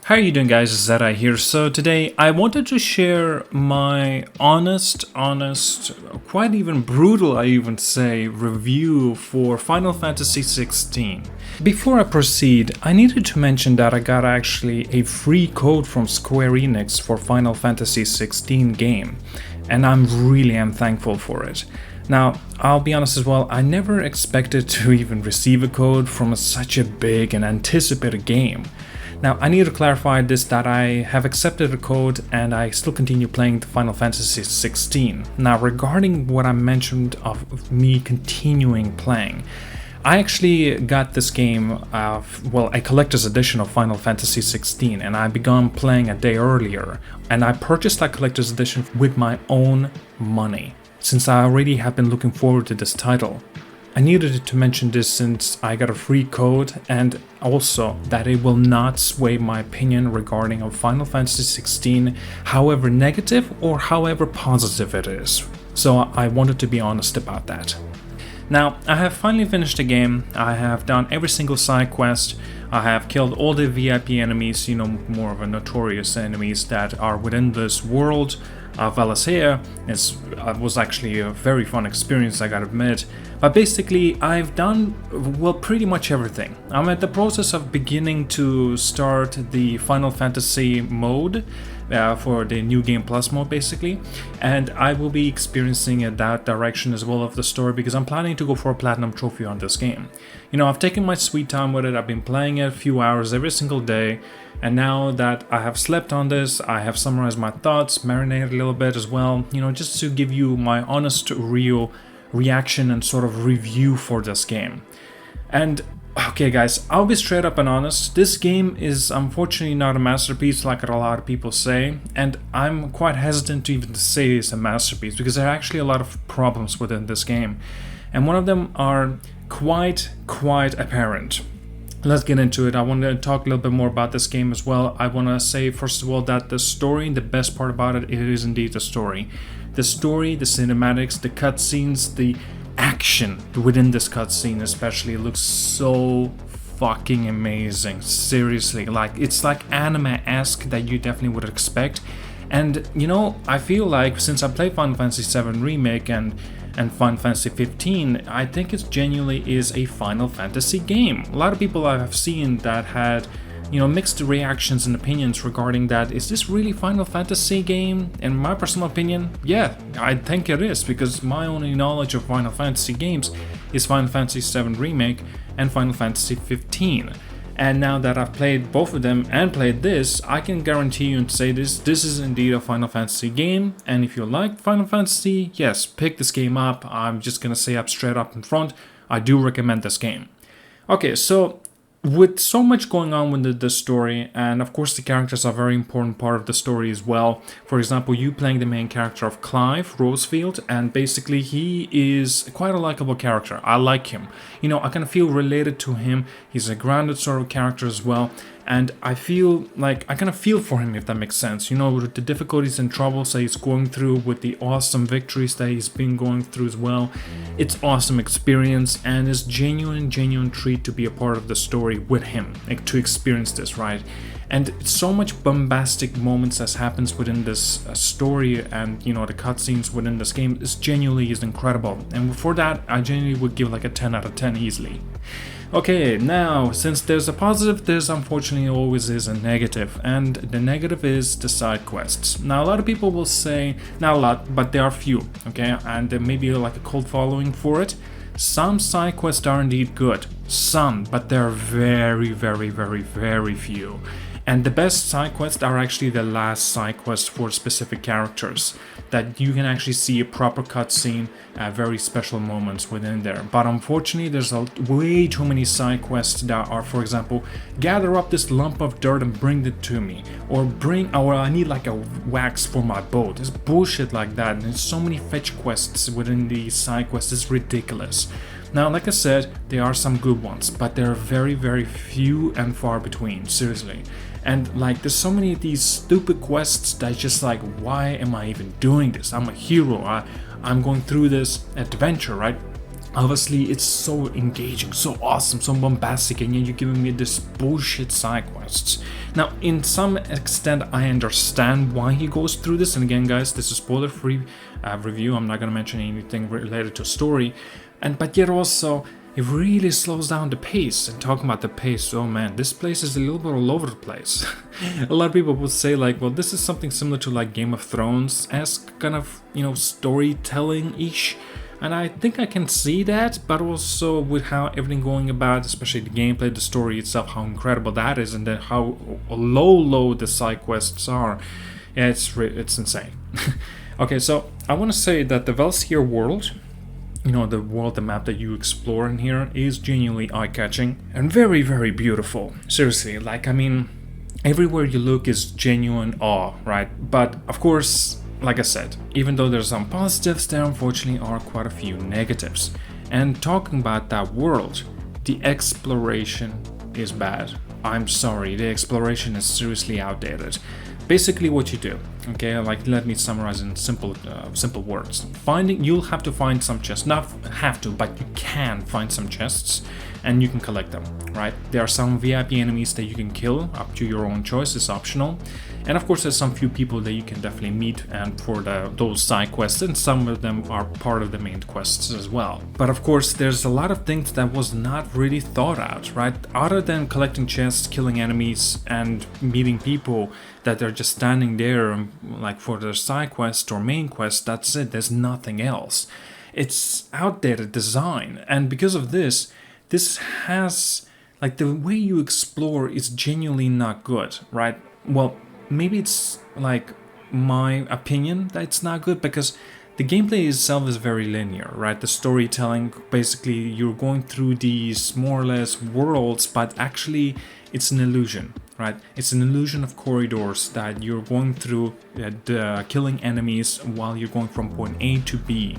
How are you doing, guys? It's ZDEyE here. So today I wanted to share my honest, quite even brutal, I even say, review for Final Fantasy 16. Before I proceed, I needed to mention that I got actually a free code from Square Enix for Final Fantasy 16 game, and I'm really thankful for it. Now, I'll be honest as well, I never expected to even receive a code from such a big and anticipated game. Now, I need to clarify this that I have accepted the code and I still continue playing the Final Fantasy 16. Now, regarding what I mentioned of me continuing playing, I actually got this game, a collector's edition of Final Fantasy 16, and I began playing a day earlier, and I purchased that collector's edition with my own money, since I already have been looking forward to this title. I needed to mention this since I got a free code, and also that it will not sway my opinion regarding Final Fantasy 16, however negative or however positive it is. So I wanted to be honest about that. Now, I have finally finished the game. I have done every single side quest. I have killed all the VIP enemies, more of a notorious enemies that are within this world. Valhalla was actually a very fun experience, I gotta admit. But basically, I've done, pretty much everything. I'm at the process of beginning to start the Final Fantasy mode for the New Game Plus mode, basically. And I will be experiencing in that direction as well of the story because I'm planning to go for a Platinum Trophy on this game. I've taken my sweet time with it. I've been playing it a few hours every single day. And now that I have slept on this, I have summarized my thoughts, marinated a little bit as well, just to give you my honest, real reaction and sort of review for this game. And okay guys, I'll be straight up and honest, this game is unfortunately not a masterpiece like a lot of people say, and I'm quite hesitant to even say it's a masterpiece because there are actually a lot of problems within this game, and one of them are quite apparent. Let's get into it. I want to talk a little bit more about this game as well. I want to say first of all that the story, the best part about it is indeed the story. The story, the cinematics, the cutscenes, the action within this cutscene especially looks so fucking amazing. Seriously, it's like anime-esque that you definitely would expect. And I feel like since I played Final Fantasy 7 Remake and Final Fantasy 15, I think it genuinely is a Final Fantasy game. A lot of people I have seen that had mixed reactions and opinions regarding that. Is this really Final Fantasy game? In my personal opinion, yeah, I think it is, because my only knowledge of Final Fantasy games is Final Fantasy 7 Remake and Final Fantasy 15. And now that I've played both of them and played this, I can guarantee you and say this is indeed a Final Fantasy game. And if you like Final Fantasy, yes, pick this game up. I'm just gonna say up straight up in front, I do recommend this game. Okay, so with so much going on with the story, and of course the characters are a very important part of the story as well. For example, you playing the main character of Clive Rosefield, and basically he is quite a likable character. I like him. I kind of feel related to him. He's a grounded sort of character as well. And I feel like I kind of feel for him, if that makes sense. With the difficulties and troubles that he's going through, with the awesome victories that he's been going through as well. It's awesome experience, and it's genuine treat to be a part of the story with him, to experience this, right? And so much bombastic moments as happens within this story, and the cutscenes within this game is genuinely incredible. And for that, I genuinely would give like a 10 out of 10 easily. Okay, now, since there's a positive, there's unfortunately always is a negative, and the negative is the side quests. Now, a lot of people will say, not a lot, but there are few, okay, and there may be like a cult following for it. Some side quests are indeed good, some, but they're very few. And the best side quests are actually the last side quest for specific characters, that you can actually see a proper cutscene at very special moments within there. But unfortunately, there's way too many side quests that are, for example, gather up this lump of dirt and bring it to me, or I need like a wax for my boat. It's bullshit like that, and there's so many fetch quests within these side quests. It's ridiculous. Now, like I said, there are some good ones, but they're very few and far between, seriously. And there's so many of these stupid quests that just why am I even doing this? I'm a hero. I'm going through this adventure, right? Obviously, it's so engaging, so awesome, so bombastic, and yet you're giving me this bullshit side quests. Now, in some extent, I understand why he goes through this, and again, guys, this is spoiler-free review. I'm not gonna mention anything related to story, but yet also, it really slows down the pace. And talking about the pace, oh man, this place is a little bit all over the place. A lot of people would say like, well, this is something similar to like Game of Thrones-esque kind of, storytelling-ish. And I think I can see that, but also with how everything going about, especially the gameplay, the story itself, how incredible that is, and then how low the side quests are. Yeah, it's insane. Okay, so I want to say that the Velsier world, the map that you explore in here, is genuinely eye-catching and very, very beautiful. Seriously, everywhere you look is genuine awe, right? But of course, like I said, even though there's some positives, there unfortunately are quite a few negatives. And talking about that world, the exploration is bad. I'm sorry, the exploration is seriously outdated. Basically what you do, okay, let me summarize in simple words. You'll have to find some chests, not have to, but you can find some chests, and you can collect them, right? There are some VIP enemies that you can kill, up to your own choice, it's optional. And of course there's some few people that you can definitely meet and for those side quests, and some of them are part of the main quests as well. But of course there's a lot of things that was not really thought out, right? Other than collecting chests, killing enemies, and meeting people that they're just standing there like for their side quest or main quest, that's it, there's nothing else. It's outdated design, and because of this has, the way you explore is genuinely not good, right? Well, maybe it's my opinion that it's not good, because the gameplay itself is very linear, right? The storytelling, basically you're going through these more or less worlds, but actually it's an illusion, right? It's an illusion of corridors that you're going through, killing enemies while you're going from point A to B.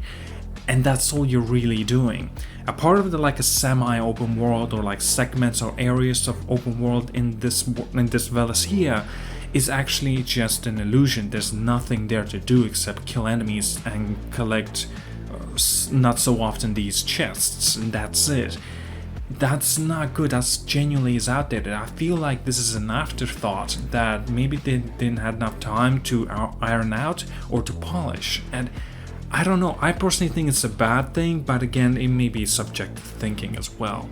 And that's all you're really doing. A part of a semi-open world, or segments or areas of open world in this Velsier is actually just an illusion. There's nothing there to do except kill enemies and collect not so often these chests, and that's it. That's not good. That's genuinely is outdated. I feel like this is an afterthought that maybe they didn't have enough time to iron out or to polish, and I don't know, I personally think it's a bad thing, but again, it may be subjective thinking as well.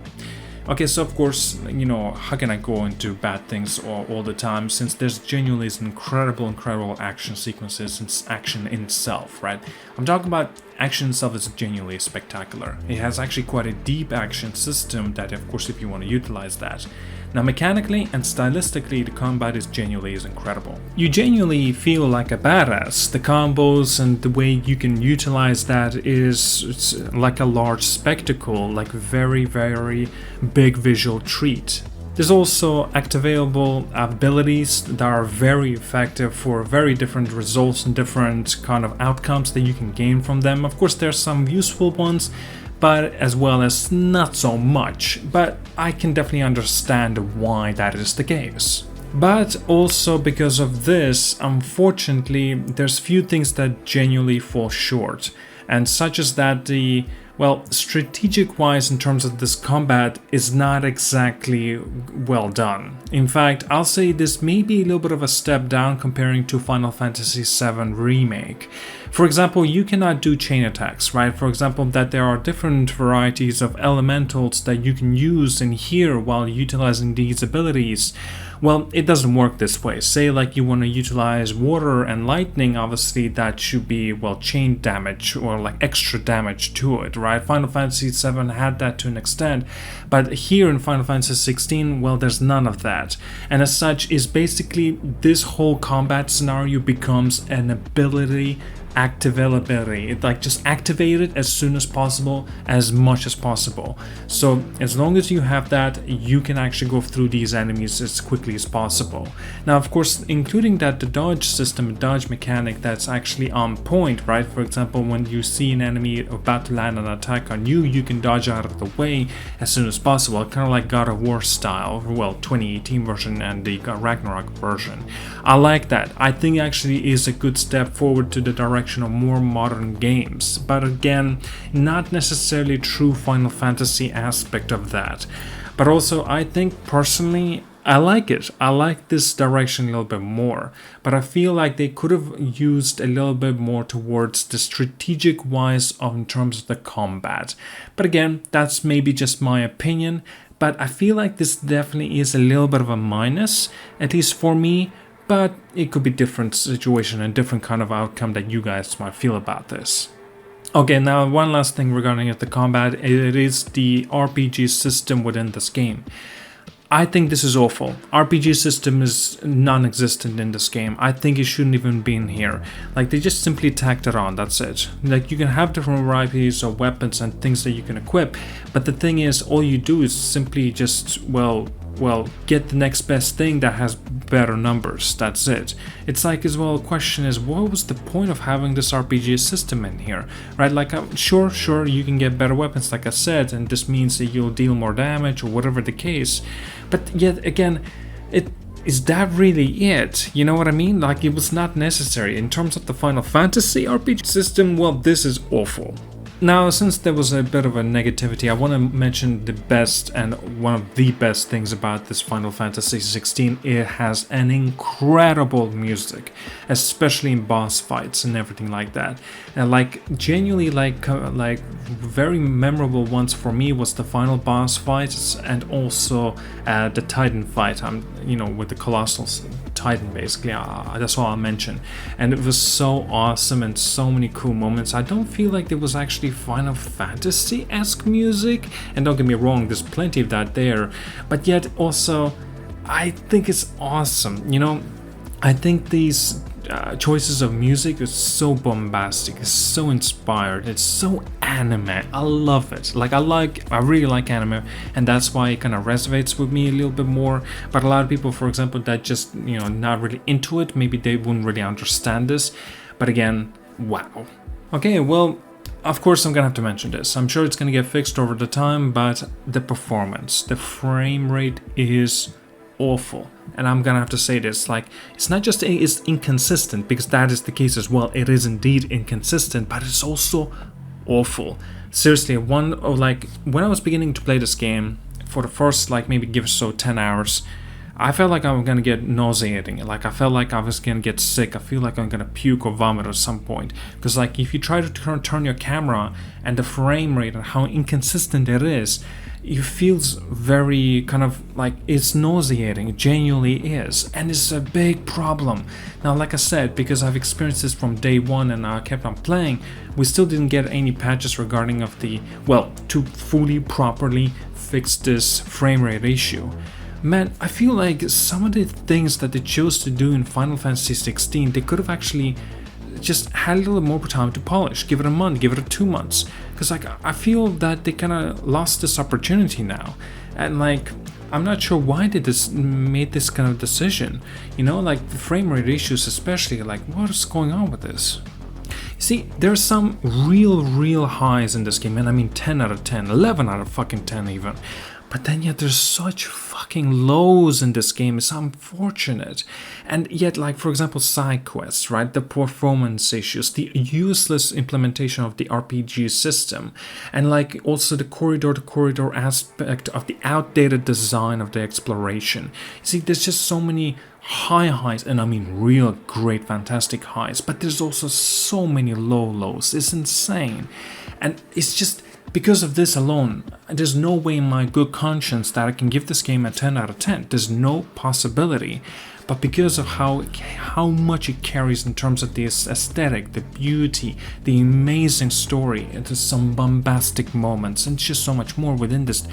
Okay, so of course, how can I go into bad things all the time, since there's genuinely incredible action sequences and action in itself, right? I'm talking about action itself is genuinely spectacular. It has actually quite a deep action system that, of course, if you want to utilize that. Now, mechanically and stylistically, the combat is genuinely incredible. You genuinely feel like a badass. The combos and the way you can utilize that it's like a large spectacle, like very, very big visual treat. There's also activatable abilities that are very effective for very different results and different kind of outcomes that you can gain from them. Of course, there's some useful ones, but as well as not so much, but I can definitely understand why that is the case. But also because of this, unfortunately, there's few things that genuinely fall short, and such as that strategic wise in terms of this combat is not exactly well done. In fact, I'll say this may be a little bit of a step down comparing to Final Fantasy VII Remake. For example, you cannot do chain attacks, right? For example, that there are different varieties of elementals that you can use in here while utilizing these abilities. Well, it doesn't work this way. Say you want to utilize water and lightning, obviously that should be, chain damage or extra damage to it, right? Final Fantasy VII had that to an extent, but here in Final Fantasy XVI, there's none of that. And as such, is basically this whole combat scenario becomes an ability activability. It just activate it as soon as possible, as much as possible. So as long as you have that, you can actually go through these enemies as quickly as possible. Now, of course, including that the dodge system, dodge mechanic, that's actually on point, right? For example, when you see an enemy about to land an attack on you, you can dodge out of the way as soon as possible, kind of like God of War style, 2018 version and the Ragnarok version. I like that. I think actually is a good step forward to the direction direction of more modern games, but again, not necessarily true Final Fantasy aspect of that. But also, I think personally, I like it. I like this direction a little bit more, but I feel like they could have used a little bit more towards the strategic wise in terms of the combat. But again, that's maybe just my opinion, but I feel like this definitely is a little bit of a minus, at least for me, but it could be different situation and different kind of outcome that you guys might feel about this. Okay, now one last thing regarding the combat, it is the RPG system within this game. I think this is awful. RPG system is non-existent in this game. I think it shouldn't even be in here. Like, they just simply tacked it on, that's it. Like, you can have different varieties of weapons and things that you can equip, but the thing is, all you do is simply just, well, get the next best thing that has better numbers, that's it. It's like, as well, the question is, what was the point of having this RPG system in here, right? Like, sure, you can get better weapons, like I said, and this means that you'll deal more damage or whatever the case, but yet again, is that really it? You know what I mean? Like, it was not necessary. In terms of the Final Fantasy RPG system, well, this is awful. Now, since there was a bit of a negativity, I want to mention the best and one of the best things about this Final Fantasy 16. It has an incredible music, especially in boss fights and everything like that. And like, genuinely, like very memorable ones for me was the final boss fights and also the Titan fight. With the Colossal Titan, basically. That's all I'll mention. And it was so awesome and so many cool moments. I don't feel like there was actually Final Fantasy-esque music, and don't get me wrong, there's plenty of that there, but yet also I think it's awesome. I think these choices of music is so bombastic, it's so inspired, it's so anime. I love it. I really like anime, and that's why it kind of resonates with me a little bit more. But a lot of people, for example, that just not really into it, maybe they wouldn't really understand this. But again, wow. Okay, well, of course I'm gonna have to mention this. I'm sure it's gonna get fixed over the time, but the performance, the frame rate is awful. And I'm gonna have to say this, like, it's not just it's inconsistent, because that is the case as well. It is indeed inconsistent, but it's also awful. Seriously, when I was beginning to play this game for the first maybe give or so 10 hours, I felt like I was gonna get nauseating. Like, I felt like I was gonna get sick. I feel like I'm gonna puke or vomit at some point. Because like, if you try to turn your camera and the frame rate and how inconsistent it is, it feels very kind of like it's nauseating. It genuinely is, and it's a big problem. Now, like I said, because I've experienced this from day one and I kept on playing, we still didn't get any patches regarding to fully properly fix this frame rate issue. Man, I feel like some of the things that they chose to do in Final Fantasy 16, they could have actually just had a little more time to polish. Give it a month, give it 2 months. Because I feel that they kind of lost this opportunity now. And I'm not sure why they made this kind of decision. The frame rate issues especially, what is going on with this? See, there's some real highs in this game, and I mean 10 out of 10, 11 out of fucking 10 even. But then yet there's such fucking lows in this game. It's unfortunate. And yet, for example, side quests, right? The performance issues, the useless implementation of the RPG system, and also the corridor-to-corridor aspect of the outdated design of the exploration. You see, there's just so many highs, and I mean real great, fantastic highs, but there's also so many lows. It's insane. And it's just, because of this alone, there's no way in my good conscience that I can give this game a 10 out of 10. There's no possibility. But because of how much it carries in terms of the aesthetic, the beauty, the amazing story, and there's some bombastic moments, and just so much more within this,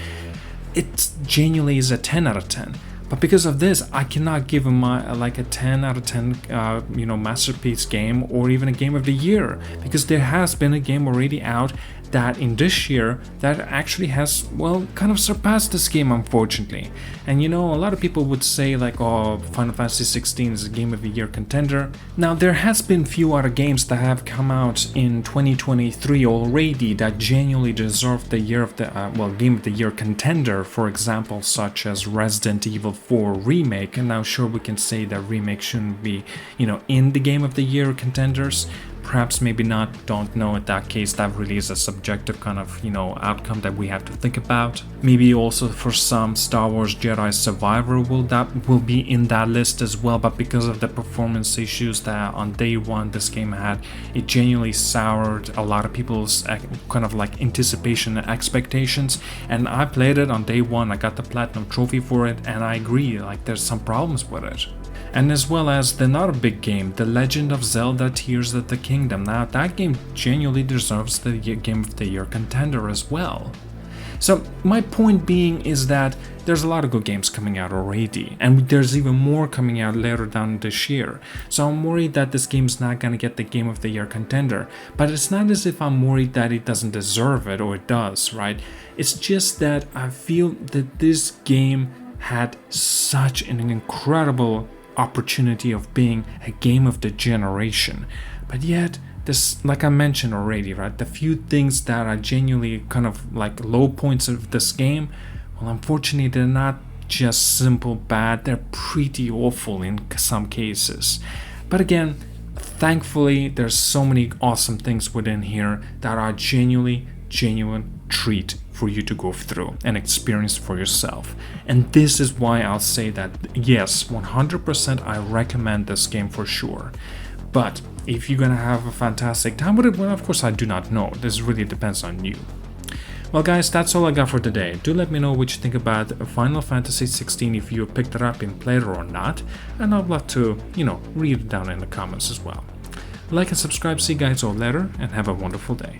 it genuinely is a 10 out of 10. But because of this, I cannot give him a 10 out of 10 masterpiece game, or even a game of the year, because there has been a game already out that in this year that actually has, kind of surpassed this game, unfortunately. And a lot of people would say oh, Final Fantasy 16 is a game of the year contender. Now, there has been few other games that have come out in 2023 already that genuinely deserve the year of the game of the year contender, for example, such as Resident Evil 4 Remake. And now sure, we can say that Remake shouldn't be in the game of the year contenders. perhaps maybe not, don't know. In that case, that really is a subjective kind of, outcome that we have to think about. Maybe also for some, Star Wars Jedi Survivor will be in that list as well, but because of the performance issues that on day one this game had, it genuinely soured a lot of people's kind of like anticipation and expectations. And I played it on day one, I got the platinum trophy for it, and I agree, like there's some problems with it. And as well as the not a big game, The Legend of Zelda Tears of the Kingdom. Now that game genuinely deserves the Game of the Year contender as well. So my point being is that there's a lot of good games coming out already, and there's even more coming out later down this year. So I'm worried that this game's not gonna get the Game of the Year contender, but it's not as if I'm worried that it doesn't deserve it, or it does, right? It's just that I feel that this game had such an incredible opportunity of being a game of the generation, but yet this, like I mentioned already, right, the few things that are genuinely kind of like low points of this game, well, unfortunately they're not just simple bad, they're pretty awful in some cases. But again, thankfully there's so many awesome things within here that are genuine treat for you to go through and experience for yourself. And this is why I'll say that yes, 100% I recommend this game for sure. But if you're gonna have a fantastic time with it, well, of course I do not know. This really depends on you. Well guys, that's all I got for today. Do let me know what you think about Final Fantasy 16, if you picked it up and played it or not, and I'd love to, read it down in the comments as well. Like and subscribe, see you guys all later, and have a wonderful day.